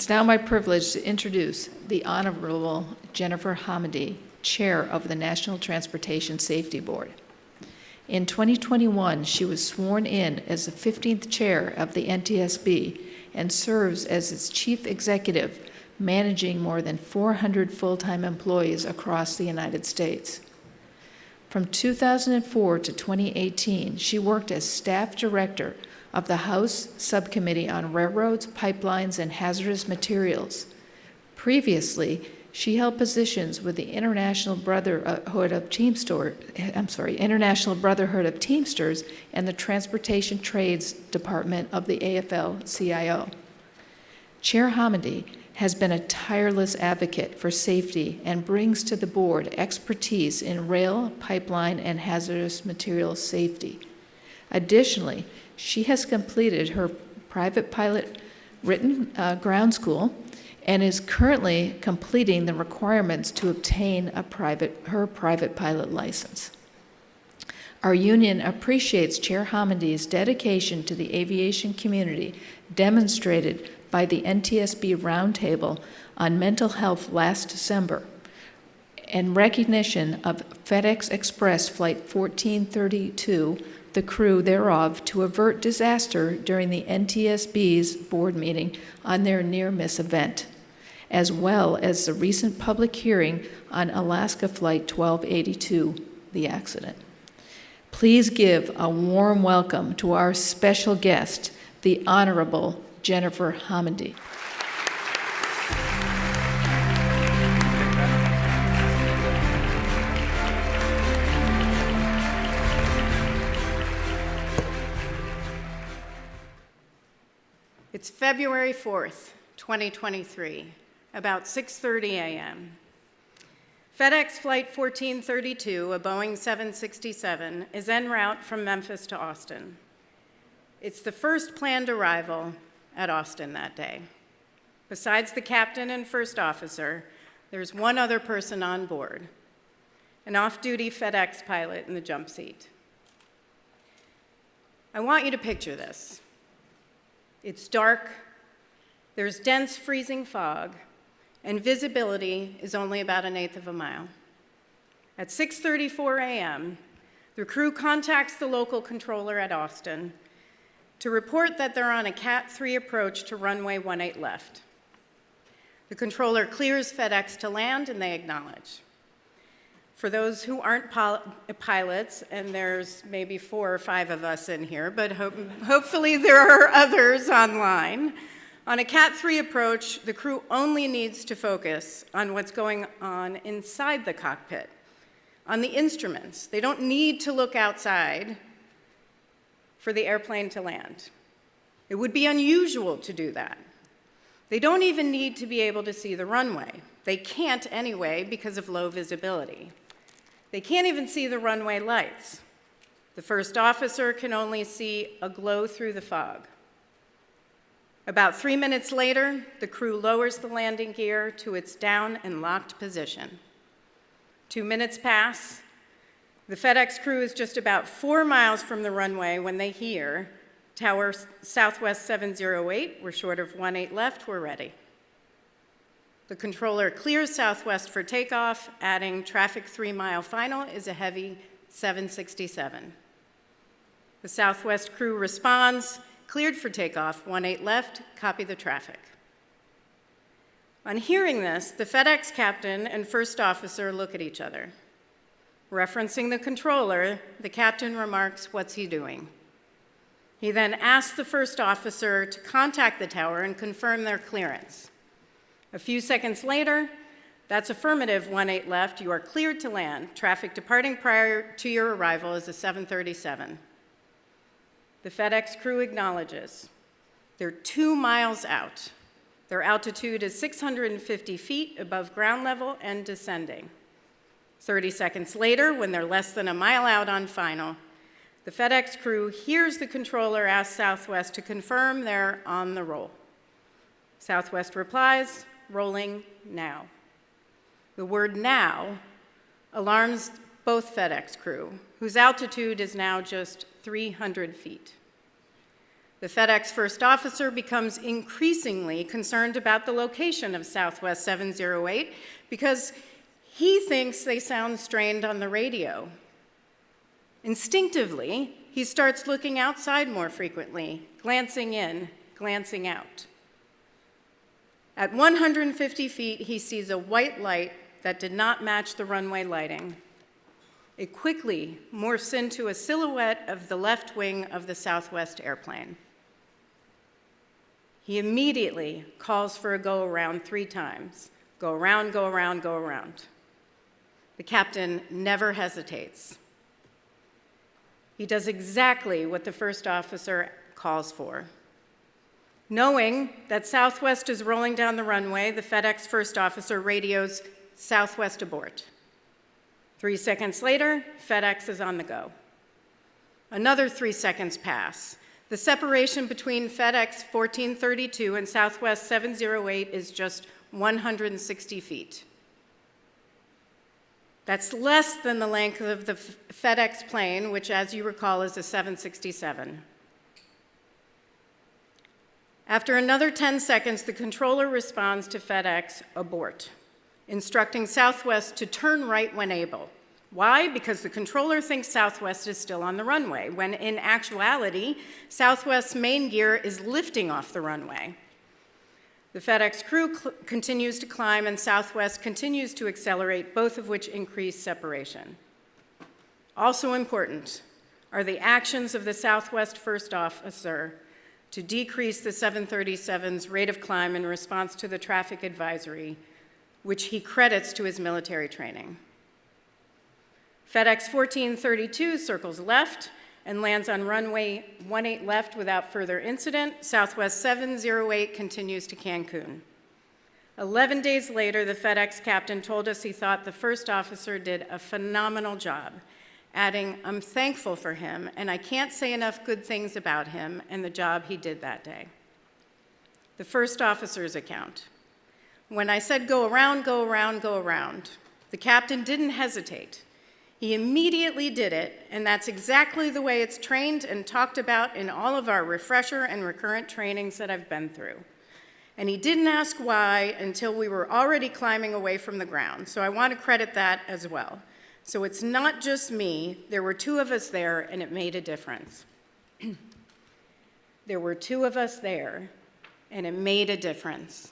It's now my privilege to introduce the Honorable Jennifer Homendy, Chair of the National Transportation Safety Board. In 2021, she was sworn in as the 15th chair of the NTSB and serves as its chief executive, managing more than 400 full-time employees across the United States. From 2004 to 2018, she worked as staff director of the House Subcommittee on Railroads, Pipelines, and Hazardous Materials. Previously, she held positions with the International Brotherhood of Teamsters and the Transportation Trades Department of the AFL-CIO. Chair Homendy has been a tireless advocate for safety and brings to the board expertise in rail, pipeline, and hazardous materials safety. Additionally, she has completed her private pilot written ground school and is currently completing the requirements to obtain her private pilot license. Our union appreciates Chair Homendy's dedication to the aviation community demonstrated by the NTSB Roundtable on Mental Health last December, and recognition of FedEx Express Flight 1432, the crew thereof, to avert disaster during the NTSB's board meeting on their near-miss event, as well as the recent public hearing on Alaska Flight 1282, the accident. Please give a warm welcome to our special guest, the Honorable Jennifer Homendy. It's February 4th, 2023, about 6:30 a.m. FedEx Flight 1432, a Boeing 767, is en route from Memphis to Austin. It's the first planned arrival at Austin that day. Besides the captain and first officer, there's one other person on board, an off-duty FedEx pilot in the jump seat. I want you to picture this. It's dark, there's dense freezing fog, and visibility is only about 1/8 of a mile. At 6:34 a.m., the crew contacts the local controller at Austin to report that they're on a Cat 3 approach to runway 18 left. The controller clears FedEx to land, and they acknowledge. For those who aren't pilots, and there's maybe 4 or 5 of us in here, but hopefully there are others online, on a Cat 3 approach, the crew only needs to focus on what's going on inside the cockpit, on the instruments. They don't need to look outside for the airplane to land. It would be unusual to do that. They don't even need to be able to see the runway. They can't anyway because of low visibility. They can't even see the runway lights. The first officer can only see a glow through the fog. About 3 minutes later, the crew lowers the landing gear to its down and locked position. 2 minutes pass. The FedEx crew is just about 4 miles from the runway when they hear, Tower Southwest 708, we're short of 18 left, we're ready. The controller clears Southwest for takeoff, adding traffic 3-mile final is a heavy 767. The Southwest crew responds, cleared for takeoff, 18 left, copy the traffic. On hearing this, the FedEx captain and first officer look at each other. Referencing the controller, the captain remarks, "What's he doing?" He then asks the first officer to contact the tower and confirm their clearance. A few seconds later, "That's affirmative, 18 left, you are cleared to land. Traffic departing prior to your arrival is a 737. The FedEx crew acknowledges. They're 2 miles out. Their altitude is 650 feet above ground level and descending. 30 seconds later, when they're less than a mile out on final, the FedEx crew hears the controller ask Southwest to confirm they're on the roll. Southwest replies, "Rolling now." The word "now" alarms both FedEx crew, whose altitude is now just 300 feet. The FedEx first officer becomes increasingly concerned about the location of Southwest 708 because he thinks they sound strained on the radio. Instinctively, he starts looking outside more frequently, glancing in, glancing out. At 150 feet, he sees a white light that did not match the runway lighting. It quickly morphs into a silhouette of the left wing of the Southwest airplane. He immediately calls for a go-around 3 times. Go around, go around, go around. The captain never hesitates. He does exactly what the first officer calls for. Knowing that Southwest is rolling down the runway, the FedEx first officer radios Southwest abort. 3 seconds later, FedEx is on the go. Another 3 seconds pass. The separation between FedEx 1432 and Southwest 708 is just 160 feet. That's less than the length of the FedEx plane, which, as you recall, is a 767. After another 10 seconds, the controller responds to FedEx abort, instructing Southwest to turn right when able. Why? Because the controller thinks Southwest is still on the runway, when in actuality, Southwest's main gear is lifting off the runway. The FedEx crew continues to climb and Southwest continues to accelerate, both of which increase separation. Also important are the actions of the Southwest first officer to decrease the 737's rate of climb in response to the traffic advisory, which he credits to his military training. FedEx 1432 circles left and lands on runway 18 left without further incident. Southwest 708 continues to Cancun. 11 days later, the FedEx captain told us he thought the first officer did a phenomenal job, adding, "I'm thankful for him, and I can't say enough good things about him and the job he did that day." The first officer's account. When I said go around, go around, go around, the captain didn't hesitate. He immediately did it, and that's exactly the way it's trained and talked about in all of our refresher and recurrent trainings that I've been through. And he didn't ask why until we were already climbing away from the ground, so I want to credit that as well. So it's not just me, there were 2 of us there, and it made a difference. There were 2 of us there, and it made a difference.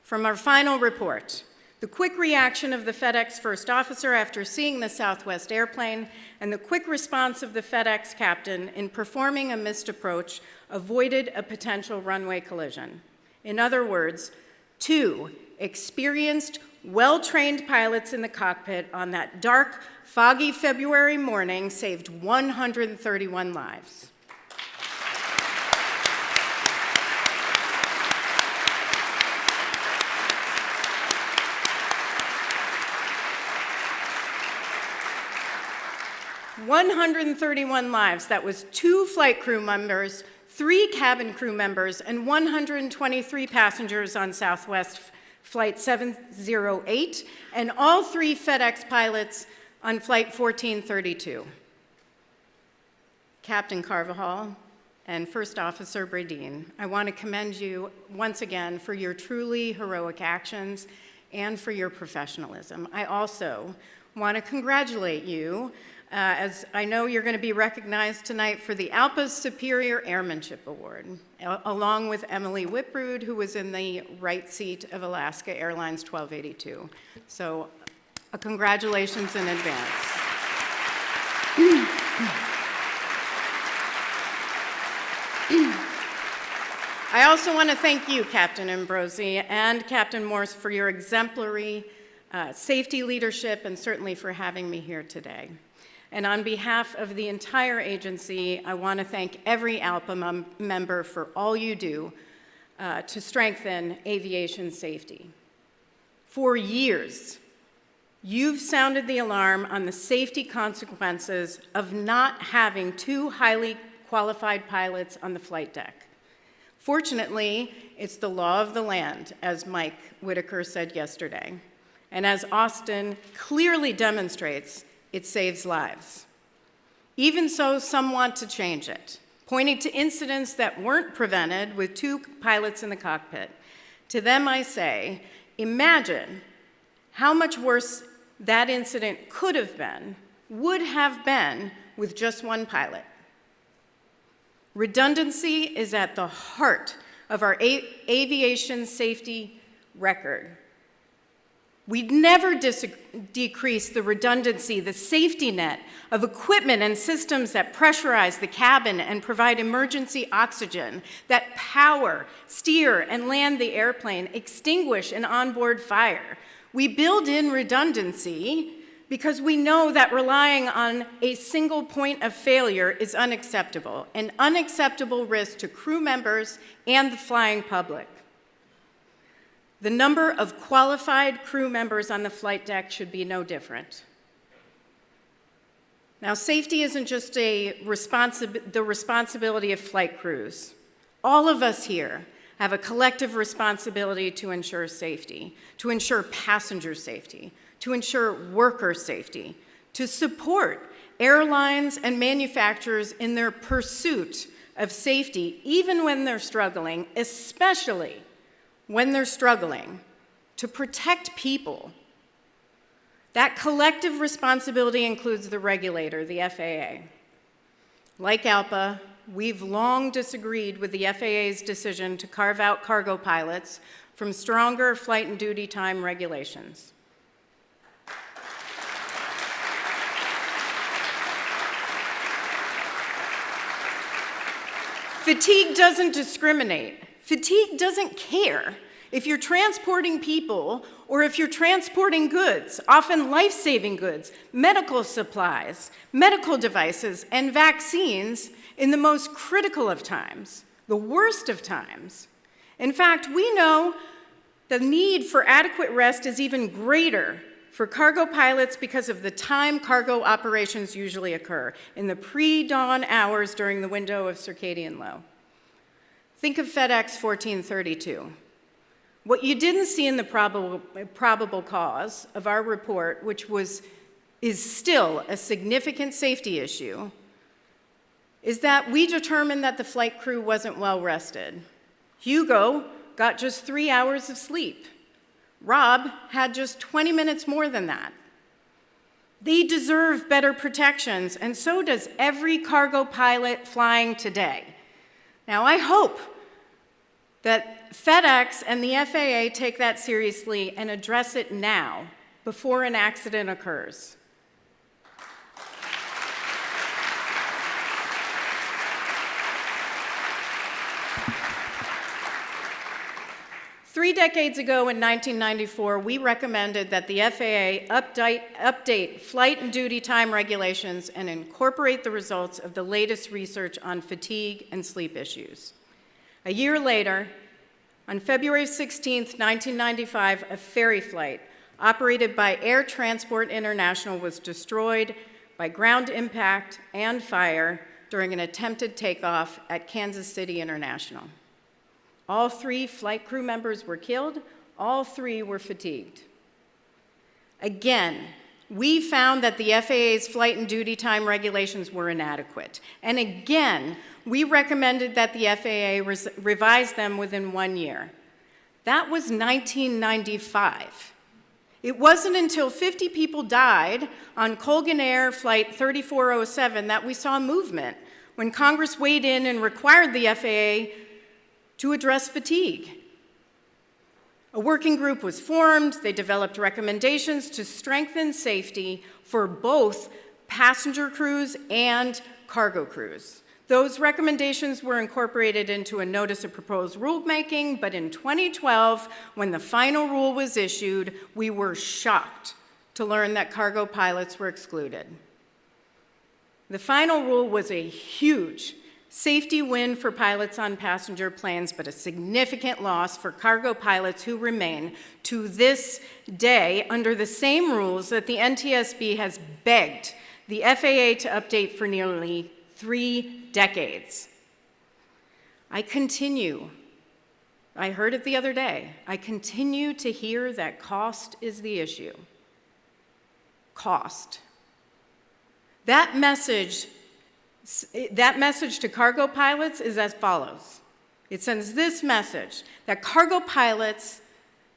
From our final report, the quick reaction of the FedEx first officer after seeing the Southwest airplane and the quick response of the FedEx captain in performing a missed approach avoided a potential runway collision. In other words, 2 experienced, well-trained pilots in the cockpit on that dark, foggy February morning saved 131 lives. "131 lives, that was 2 flight crew members, 3 cabin crew members, and 123 passengers on Southwest Flight 708, and all 3 FedEx pilots on Flight 1432. Captain Carvajal and First Officer Bradeen, I want to commend you once again for your truly heroic actions and for your professionalism. I also want to congratulate you, as I know you're going to be recognized tonight for the ALPA's Superior Airmanship Award, along with Emily Whiprud, who was in the right seat of Alaska Airlines 1282. So congratulations in advance. I also want to thank you, Captain Ambrosi and Captain Morse, for your exemplary safety leadership and certainly for having me here today. And on behalf of the entire agency, I want to thank every ALPA member for all you do to strengthen aviation safety. For years, you've sounded the alarm on the safety consequences of not having 2 highly qualified pilots on the flight deck. Fortunately, it's the law of the land, as Mike Whitaker said yesterday. And as Austin clearly demonstrates, it saves lives. Even so, some want to change it. pointing to incidents that weren't prevented with 2 pilots in the cockpit. To them I say, imagine how much worse that incident could have been, would have been, with just 1 pilot. Redundancy is at the heart of our aviation safety record. We'd never decrease the redundancy, the safety net of equipment and systems that pressurize the cabin and provide emergency oxygen, that power, steer, and land the airplane, extinguish an onboard fire. We build in redundancy because we know that relying on a single point of failure is unacceptable, an unacceptable risk to crew members and the flying public. The number of qualified crew members on the flight deck should be no different. Now, safety isn't just the responsibility of flight crews. All of us here have a collective responsibility to ensure safety, to ensure passenger safety, to ensure worker safety, to support airlines and manufacturers in their pursuit of safety, even when they're struggling, especially when they're struggling, to protect people. That collective responsibility includes the regulator, the FAA. Like ALPA, we've long disagreed with the FAA's decision to carve out cargo pilots from stronger flight and duty time regulations. Fatigue doesn't discriminate. Fatigue doesn't care if you're transporting people or if you're transporting goods, often life-saving goods, medical supplies, medical devices, and vaccines in the most critical of times, the worst of times. In fact, we know the need for adequate rest is even greater for cargo pilots because of the time cargo operations usually occur, in the pre-dawn hours during the window of circadian low. Think of FedEx 1432. What you didn't see in the probable cause of our report, which is still a significant safety issue, is that we determined that the flight crew wasn't well rested. Hugo got just 3 hours of sleep. Rob had just 20 minutes more than that. They deserve better protections, and so does every cargo pilot flying today. Now, I hope that FedEx and the FAA take that seriously and address it now, before an accident occurs. Three decades ago in 1994, we recommended that the FAA update flight and duty time regulations and incorporate the results of the latest research on fatigue and sleep issues. A year later, on February 16, 1995, a ferry flight operated by Air Transport International was destroyed by ground impact and fire during an attempted takeoff at Kansas City International. All 3 flight crew members were killed. All 3 were fatigued. Again, we found that the FAA's flight and duty time regulations were inadequate. And again, we recommended that the FAA revise them within 1 year. That was 1995. It wasn't until 50 people died on Colgan Air Flight 3407 that we saw movement, when Congress weighed in and required the FAA to address fatigue. A working group was formed. They developed recommendations to strengthen safety for both passenger crews and cargo crews. Those recommendations were incorporated into a notice of proposed rulemaking, but in 2012, when the final rule was issued, we were shocked to learn that cargo pilots were excluded. The final rule was a huge safety win for pilots on passenger planes, but a significant loss for cargo pilots who remain to this day under the same rules that the NTSB has begged the FAA to update for nearly 3 decades. I heard it the other day, I continue to hear that cost is the issue. Cost. That message That message to cargo pilots is as follows. It sends this message, that cargo pilots,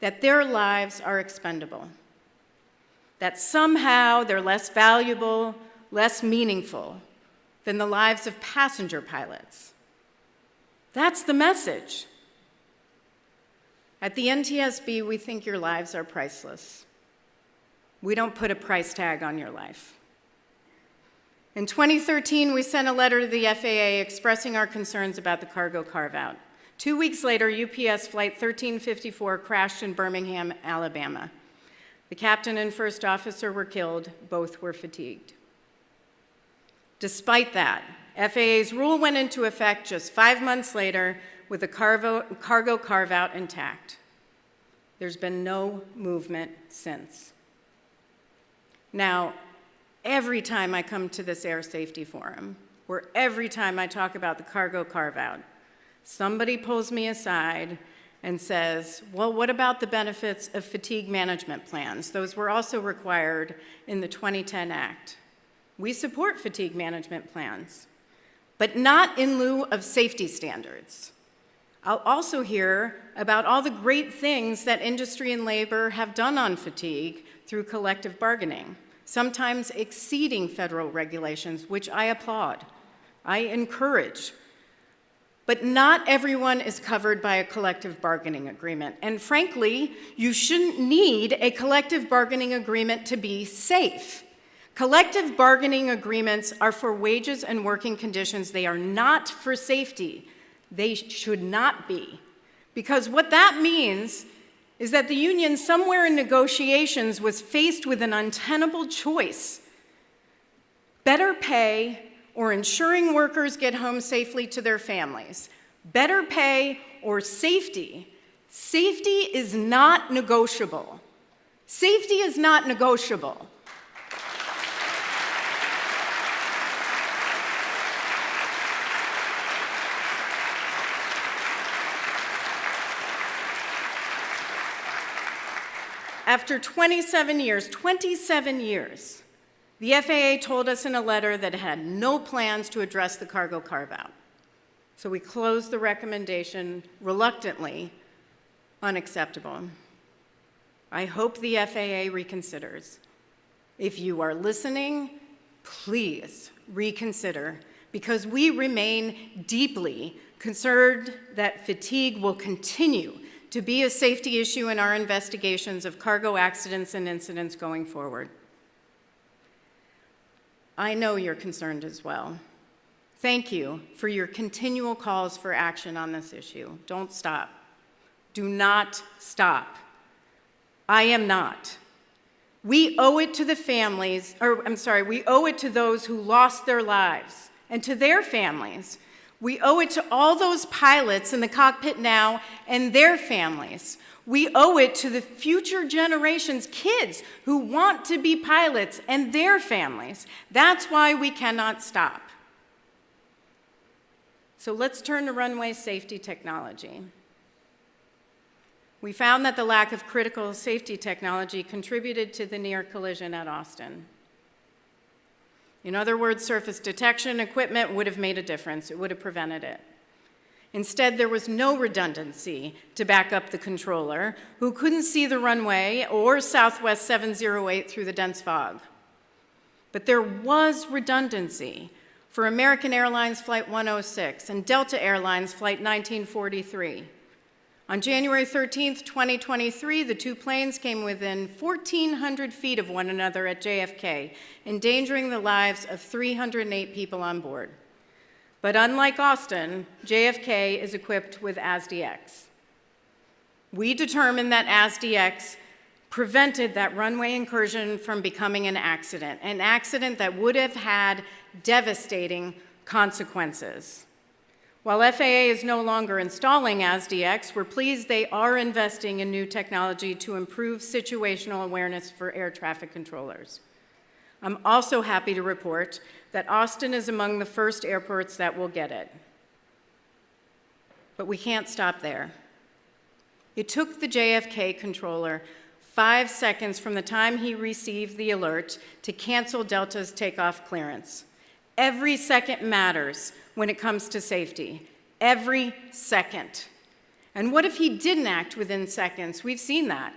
that their lives are expendable, that somehow they're less valuable, less meaningful than the lives of passenger pilots. That's the message. At the NTSB, we think your lives are priceless. We don't put a price tag on your life. In 2013, we sent a letter to the FAA expressing our concerns about the cargo carve-out. 2 weeks later, UPS Flight 1354 crashed in Birmingham, Alabama. The captain and first officer were killed. Both were fatigued. Despite that, FAA's rule went into effect just 5 months later with the cargo carve-out intact. There's been no movement since. Now, every time I come to this air safety forum, or every time I talk about the cargo carve-out, somebody pulls me aside and says, well, what about the benefits of fatigue management plans? Those were also required in the 2010 Act. We support fatigue management plans, but not in lieu of safety standards. I'll also hear about all the great things that industry and labor have done on fatigue through collective bargaining, sometimes exceeding federal regulations, which I applaud. I encourage. But not everyone is covered by a collective bargaining agreement. And frankly, you shouldn't need a collective bargaining agreement to be safe. Collective bargaining agreements are for wages and working conditions. They are not for safety. They should not be. Because what that means is that the union somewhere in negotiations was faced with an untenable choice: better pay or ensuring workers get home safely to their families. Better pay or safety. Safety is not negotiable. Safety is not negotiable. After 27 years, the FAA told us in a letter that it had no plans to address the cargo carve-out. So we closed the recommendation reluctantly, unacceptable. I hope the FAA reconsiders. If you are listening, please reconsider, because we remain deeply concerned that fatigue will continue to be a safety issue in our investigations of cargo accidents and incidents going forward. I know you're concerned as well. Thank you for your continual calls for action on this issue. Don't stop. Do not stop. I am not. We owe it to the families, we owe it to those who lost their lives and to their families. We owe it to all those pilots in the cockpit now and their families. We owe it to the future generations, kids who want to be pilots and their families. That's why we cannot stop. So let's turn to runway safety technology. We found that the lack of critical safety technology contributed to the near collision at Austin. In other words, surface detection equipment would have made a difference. It would have prevented it. Instead, there was no redundancy to back up the controller, who couldn't see the runway or Southwest 708 through the dense fog. But there was redundancy for American Airlines Flight 106 and Delta Airlines Flight 1943. On January 13th, 2023, the two planes came within 1,400 feet of one another at JFK, endangering the lives of 308 people on board. But unlike Austin, JFK is equipped with ASDX. We determined that ASDX prevented that runway incursion from becoming an accident that would have had devastating consequences. While FAA is no longer installing ASDX, we're pleased they are investing in new technology to improve situational awareness for air traffic controllers. I'm also happy to report that Austin is among the first airports that will get it. But we can't stop there. It took the JFK controller 5 seconds from the time he received the alert to cancel Delta's takeoff clearance. Every second matters when it comes to safety. Every second. And what if he didn't act within seconds? We've seen that.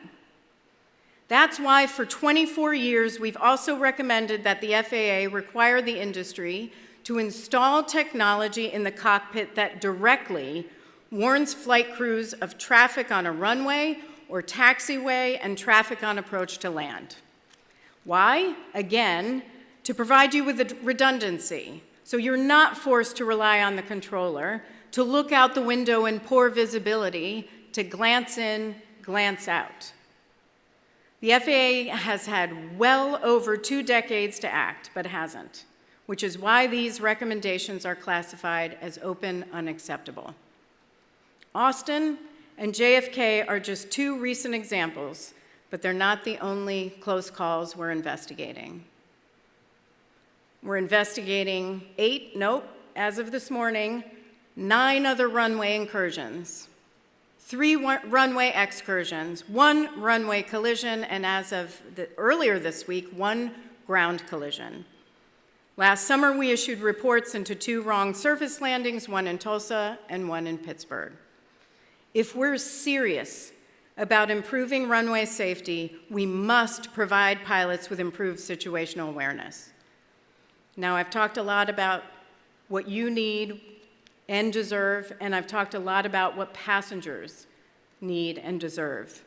That's why for 24 years, we've also recommended that the FAA require the industry to install technology in the cockpit that directly warns flight crews of traffic on a runway or taxiway and traffic on approach to land. Why? Again, to provide you with the redundancy, so you're not forced to rely on the controller to look out the window in poor visibility, to glance in, glance out. The FAA has had well over 2 decades to act, but hasn't, which is why these recommendations are classified as open unacceptable. Austin and JFK are just 2 recent examples, but they're not the only close calls we're investigating. We're investigating 8, as of this morning, 9 other runway incursions, 3 runway excursions, 1 runway collision, and as of earlier this week, 1 ground collision. Last summer, we issued reports into 2 wrong surface landings, 1 in Tulsa and 1 in Pittsburgh. If we're serious about improving runway safety, we must provide pilots with improved situational awareness. Now, I've talked a lot about what you need and deserve, and I've talked a lot about what passengers need and deserve.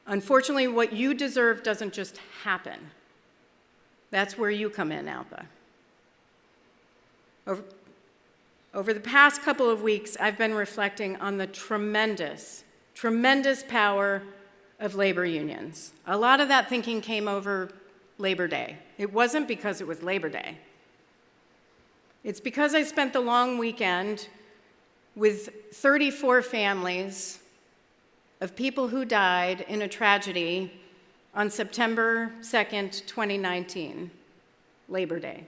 Unfortunately, what you deserve doesn't just happen. That's where you come in, ALPA. Over the past couple of weeks, I've been reflecting on the tremendous power of labor unions. A lot of that thinking came over Labor Day. It wasn't because it was Labor Day. It's because I spent the long weekend with 34 families of people who died in a tragedy on September 2nd, 2019, Labor Day.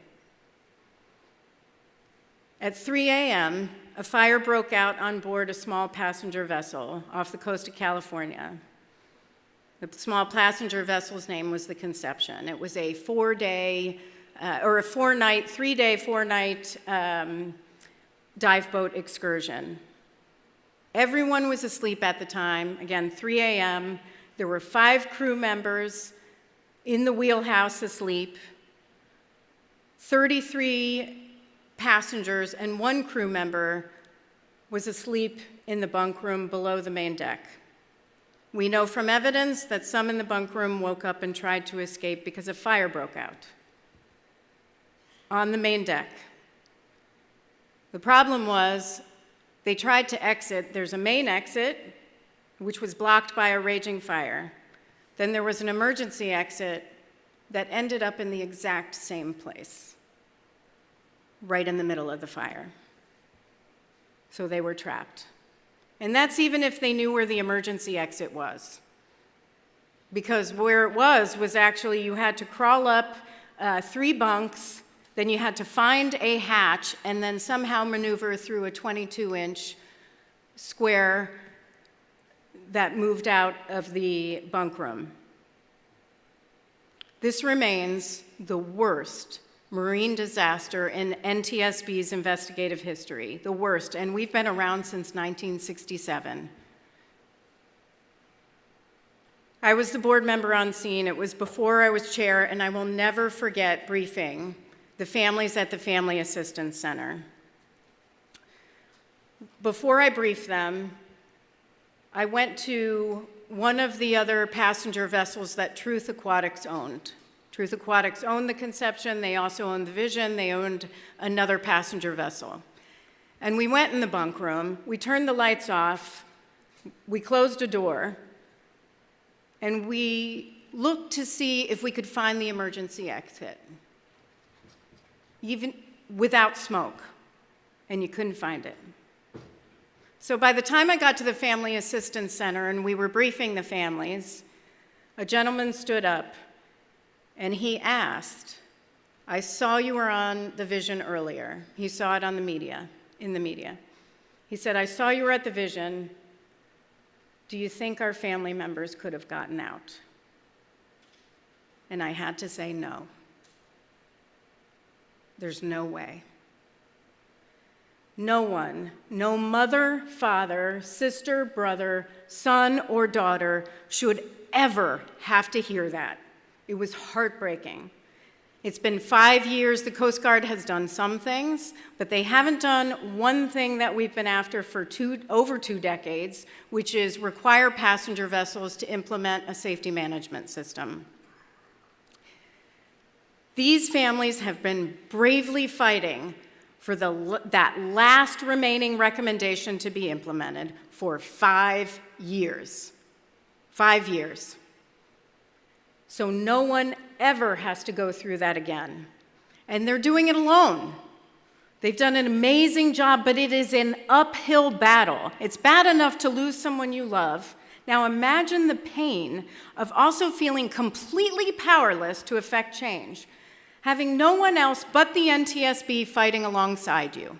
At 3 a.m., a fire broke out on board a small passenger vessel off the coast of California. The small passenger vessel's name was the Conception. It was a 3-day, 4-night dive boat excursion. Everyone was asleep at the time. Again, 3 a.m. There were 5 crew members in the wheelhouse asleep, 33 passengers, and 1 crew member was asleep in the bunk room below the main deck. We know from evidence that some in the bunk room woke up and tried to escape because a fire broke out on the main deck. The problem was they tried to exit. There's a main exit, which was blocked by a raging fire. Then there was an emergency exit that ended up in the exact same place, right in the middle of the fire. So they were trapped. And that's even if they knew where the emergency exit was. Because where it was actually you had to crawl up 3 bunks, then you had to find a hatch, and then somehow maneuver through a 22-inch square that moved out of the bunk room. This remains the worst marine disaster in NTSB's investigative history, the worst, and we've been around since 1967. I was the board member on scene. It was before I was chair, and I will never forget briefing the families at the Family Assistance Center. Before I briefed them, I went to one of the other passenger vessels that Truth Aquatics owned. Truth Aquatics owned the Conception. They also owned the Vision. They owned another passenger vessel. And we went in the bunk room. We turned the lights off. We closed a door. And we looked to see if we could find the emergency exit, even without smoke. And you couldn't find it. So by the time I got to the Family Assistance Center and we were briefing the families, a gentleman stood up and he asked, I saw you were on the Vision earlier. He saw it on the media, in the media. He said, I saw you were at the Vision. Do you think our family members could have gotten out? And I had to say no. There's no way. No one, no mother, father, sister, brother, son, or daughter should ever have to hear that. It was heartbreaking. It's been 5 years. The Coast Guard has done some things, but they haven't done one thing that we've been after for over 2 decades, which is require passenger vessels to implement a safety management system. These families have been bravely fighting for that last remaining recommendation to be implemented for 5 years. 5 years. So no one ever has to go through that again. And they're doing it alone. They've done an amazing job, but it is an uphill battle. It's bad enough to lose someone you love. Now imagine the pain of also feeling completely powerless to affect change, having no one else but the NTSB fighting alongside you.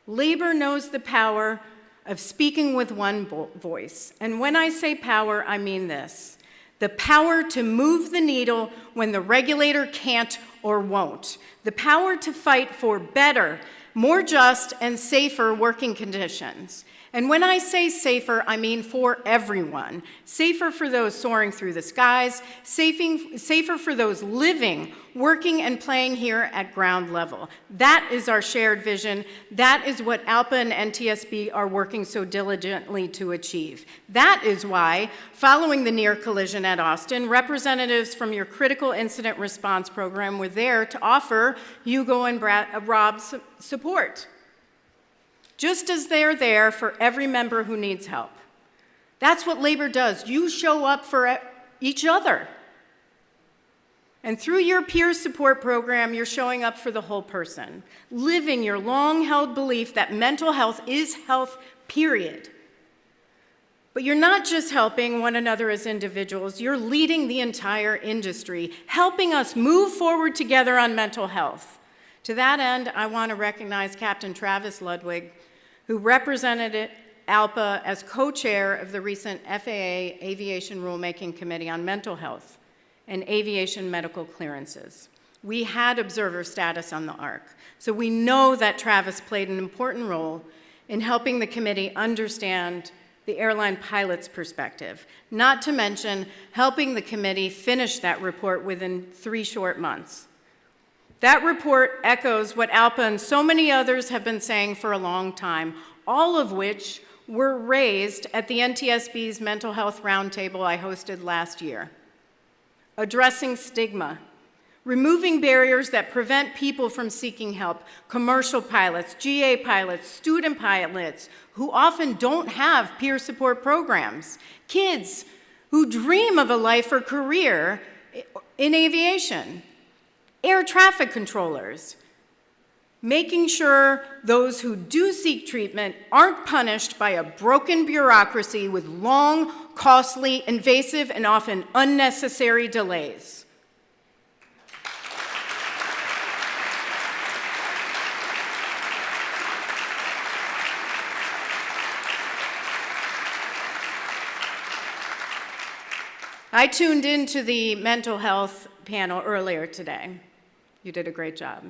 Labor knows the power of speaking with one voice. And when I say power, I mean this: the power to move the needle when the regulator can't or won't. The power to fight for better, more just, and safer working conditions. And when I say safer, I mean for everyone. Safer for those soaring through the skies, safer for those living, working, and playing here at ground level. That is our shared vision. That is what ALPA and NTSB are working so diligently to achieve. That is why, following the near collision at Austin, representatives from your critical incident response program were there to offer Hugo and Rob support, just as they're there for every member who needs help. That's what labor does. You show up for each other. And through your peer support program, you're showing up for the whole person, living your long-held belief that mental health is health, period. But you're not just helping one another as individuals, you're leading the entire industry, helping us move forward together on mental health. To that end, I want to recognize Captain Travis Ludwig, who represented ALPA as co-chair of the recent FAA Aviation Rulemaking Committee on Mental Health and Aviation Medical Clearances. We had observer status on the ARC, so we know that Travis played an important role in helping the committee understand the airline pilot's perspective, not to mention helping the committee finish that report within 3 short months. That report echoes what ALPA and so many others have been saying for a long time, all of which were raised at the NTSB's Mental Health Roundtable I hosted last year. Addressing stigma, removing barriers that prevent people from seeking help, commercial pilots, GA pilots, student pilots, who often don't have peer support programs, kids who dream of a life or career in aviation, air traffic controllers, making sure those who do seek treatment aren't punished by a broken bureaucracy with long, costly, invasive, and often unnecessary delays. I tuned into the mental health panel earlier today. You did a great job.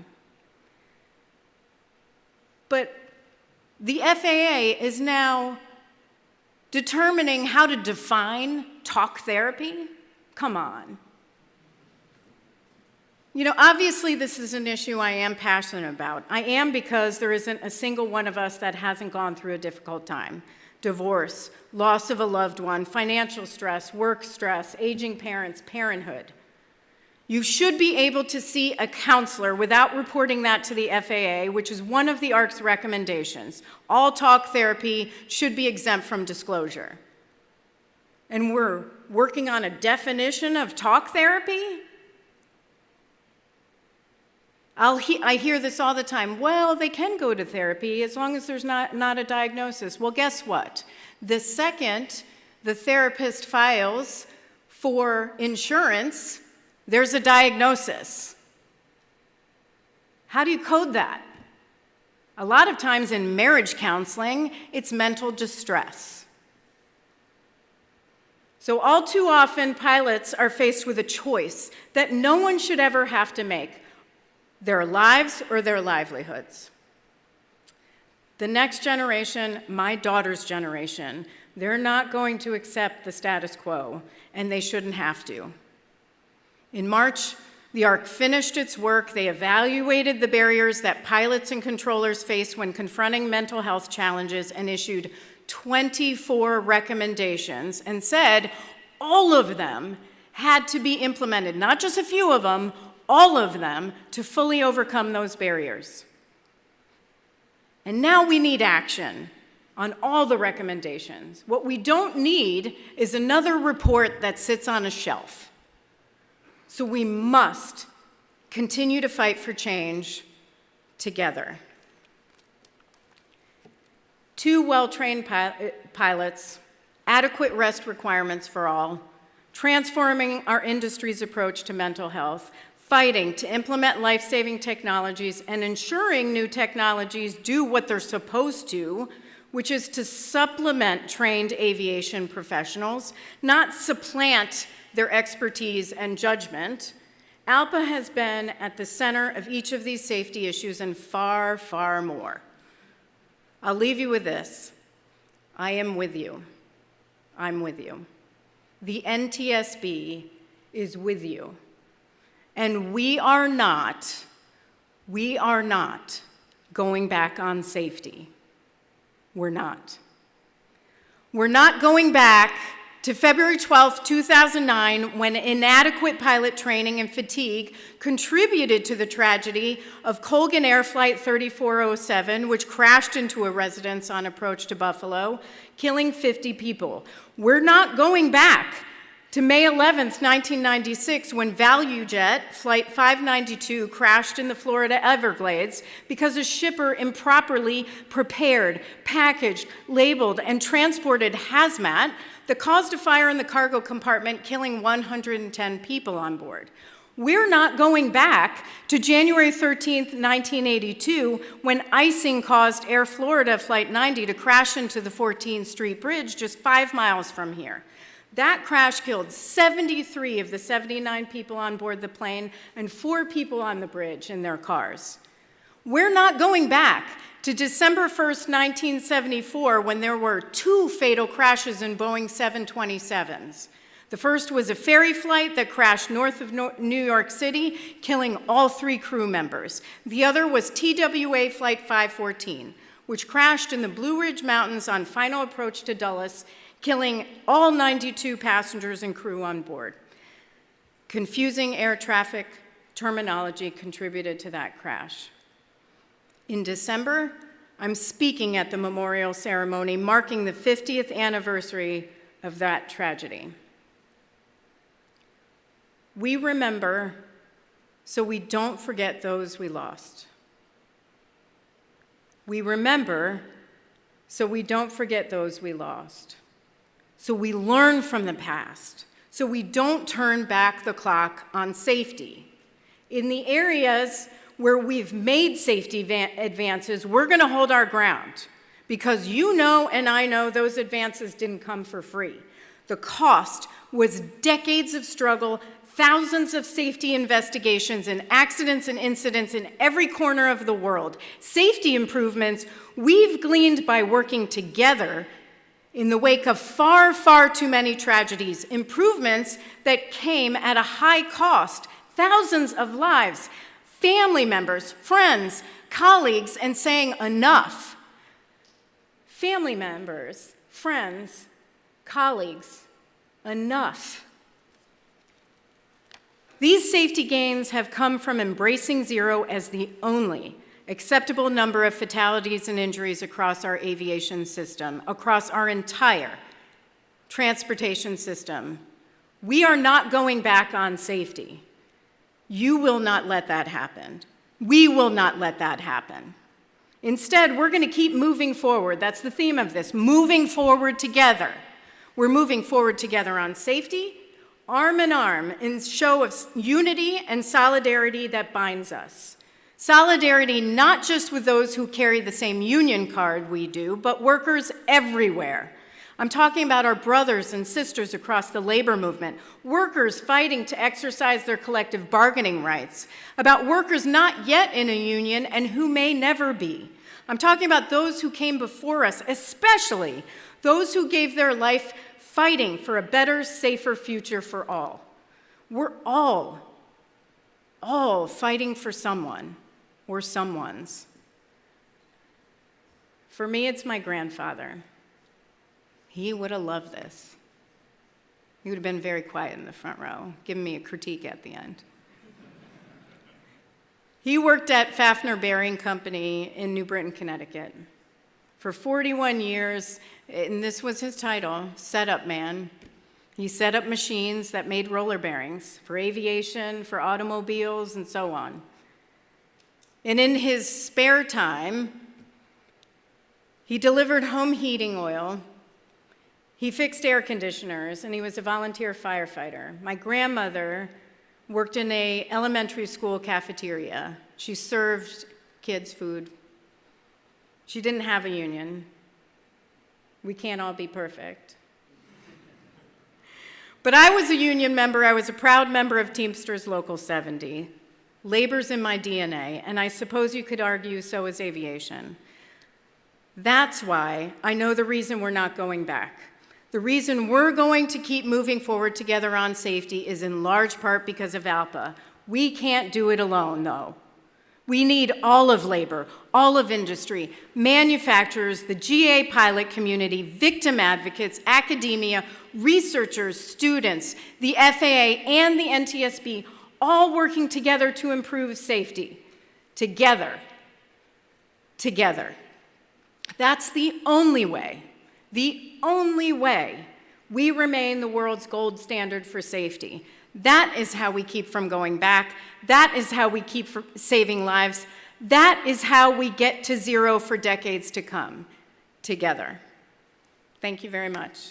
But the FAA is now determining how to define talk therapy? Come on. You know, obviously this is an issue I am passionate about. I am, because there isn't a single one of us that hasn't gone through a difficult time. Divorce, loss of a loved one, financial stress, work stress, aging parents, parenthood. You should be able to see a counselor without reporting that to the FAA, which is one of the ARC's recommendations. All talk therapy should be exempt from disclosure. And we're working on a definition of talk therapy? I hear this all the time. Well, they can go to therapy as long as there's not a diagnosis. Well, guess what? The second the therapist files for insurance, there's a diagnosis. How do you code that? A lot of times in marriage counseling, it's mental distress. So all too often, pilots are faced with a choice that no one should ever have to make. their lives or their livelihoods. The next generation, my daughter's generation, they're not going to accept the status quo, and they shouldn't have to. In March, the ARC finished its work. They evaluated the barriers that pilots and controllers face when confronting mental health challenges and issued 24 recommendations and said all of them had to be implemented, not just a few of them, all of them, to fully overcome those barriers. And now we need action on all the recommendations. What we don't need is another report that sits on a shelf. So we must continue to fight for change together. 2 well-trained pilots, adequate rest requirements for all, transforming our industry's approach to mental health, fighting to implement life-saving technologies, and ensuring new technologies do what they're supposed to, which is to supplement trained aviation professionals, not supplant their expertise and judgment. ALPA has been at the center of each of these safety issues and far, far more. I'll leave you with this. I am with you. I'm with you. The NTSB is with you. And we are not going back on safety. We're not. We're not going back to February 12, 2009, when inadequate pilot training and fatigue contributed to the tragedy of Colgan Air Flight 3407, which crashed into a residence on approach to Buffalo, killing 50 people. We're not going back to May 11, 1996, when ValueJet Flight 592 crashed in the Florida Everglades because a shipper improperly prepared, packaged, labeled, and transported hazmat that caused a fire in the cargo compartment, killing 110 people on board. We're not going back to January 13, 1982, when icing caused Air Florida Flight 90 to crash into the 14th Street Bridge just 5 miles from here. That crash killed 73 of the 79 people on board the plane and 4 people on the bridge in their cars. We're not going back to December 1st, 1974, when there were 2 fatal crashes in Boeing 727s. The first was a ferry flight that crashed north of New York City, killing all 3 crew members. The other was TWA Flight 514, which crashed in the Blue Ridge Mountains on final approach to Dulles, killing all 92 passengers and crew on board. Confusing air traffic terminology contributed to that crash. In December, I'm speaking at the memorial ceremony marking the 50th anniversary of that tragedy. We remember so we don't forget those we lost. We remember so we don't forget those we lost. So we learn from the past, so we don't turn back the clock on safety. In the areas where we've made safety advances, we're going to hold our ground, because you know and I know those advances didn't come for free. The cost was decades of struggle, thousands of safety investigations, and accidents and incidents in every corner of the world. Safety improvements we've gleaned by working together in the wake of far, far too many tragedies, improvements that came at a high cost, thousands of lives, family members, friends, colleagues, and saying enough. Family members, friends, colleagues, enough. These safety gains have come from embracing zero as the only acceptable number of fatalities and injuries across our aviation system, across our entire transportation system. We are not going back on safety. You will not let that happen. We will not let that happen. Instead, we're going to keep moving forward. That's the theme of this, moving forward together. We're moving forward together on safety, arm in arm, in show of unity and solidarity that binds us. Solidarity not just with those who carry the same union card we do, but workers everywhere. I'm talking about our brothers and sisters across the labor movement, workers fighting to exercise their collective bargaining rights, about workers not yet in a union and who may never be. I'm talking about those who came before us, especially those who gave their life fighting for a better, safer future for all. We're all fighting for someone or someone's. For me, it's my grandfather. He would have loved this. He would have been very quiet in the front row, giving me a critique at the end. He worked at Fafner Bearing Company in New Britain, Connecticut. For 41 years, and this was his title, setup man. He set up machines that made roller bearings for aviation, for automobiles, and so on. And in his spare time, he delivered home heating oil, he fixed air conditioners, and he was a volunteer firefighter. My grandmother worked in an elementary school cafeteria. She served kids food. She didn't have a union. We can't all be perfect. But I was a union member. I was a proud member of Teamsters Local 70. Labor's in my DNA, and I suppose you could argue so is aviation. That's why I know the reason we're not going back. The reason we're going to keep moving forward together on safety is in large part because of ALPA. We can't do it alone, though. We need all of labor, all of industry, manufacturers, the GA pilot community, victim advocates, academia, researchers, students, the FAA, and the NTSB, all working together to improve safety. Together. Together. That's the only way we remain the world's gold standard for safety. That is how we keep from going back. That is how we keep from saving lives. That is how we get to zero for decades to come, together. Thank you very much.